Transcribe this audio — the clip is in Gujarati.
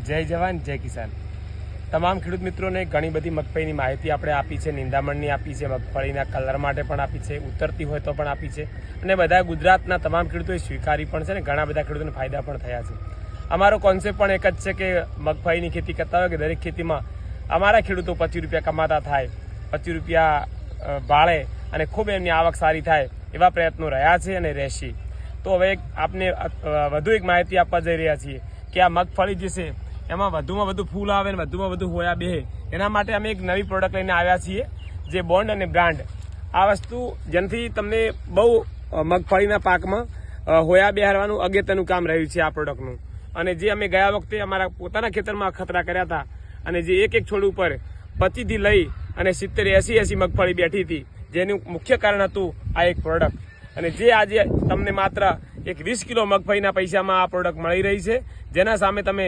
જય જવાન જય કિસાન। તમામ ખેડૂત મિત્રોને ઘણી બધી મગફળીની માહિતી આપણે આપી છે, નિંદામણની આપી છે, મગફળીના કલર માટે પણ આપી છે, ઉતરતી હોય તો પણ આપી છે અને બધા ગુજરાતના તમામ ખેડૂતોએ સ્વીકારી પણ છે ને ઘણા બધા ખેડૂતોને ફાયદા પણ થયા છે। અમારો કોન્સેપ્ટ પણ એક જ છે કે મગફળીની ખેતી કરતા હોય કે દરેક ખેતીમાં અમારા ખેડૂતો 25 રૂપિયા કમાતા થાય, 25 રૂપિયા ભાળે અને ખૂબ એમની આવક સારી થાય એવા પ્રયત્નો રહ્યા છે અને રહેશે। તો હવે આપને વધુ એક માહિતી આપવા જઈ રહ્યા છીએ કે આ મગફળી જે છે એમાં વધુમાં વધુ ફૂલ આવે અને વધુમાં વધુ હોયા બેહે એના માટે અમે એક નવી પ્રોડક્ટ લઈને આવ્યા છીએ, જે બોન્ડ અને બ્રાન્ડ। આ વસ્તુ જેનાથી તમને બહુ મગફળીના પાકમાં હોયા બેહારવાનું અગત્યનું કામ રહ્યું છે આ પ્રોડક્ટનું। અને જે અમે ગયા વખતે અમારા પોતાના ખેતરમાં ખતરા કર્યા હતા અને જે એક છોડ ઉપર 25 થી લઈ અને 70, 80 મગફળી બેઠી હતી, જેનું મુખ્ય કારણ હતું આ એક પ્રોડક્ટ। અને જે આજે તમને માત્ર એક 20 કિલો મગફળીના પૈસામાં આ પ્રોડક્ટ મળી રહી છે, જેના સામે તમે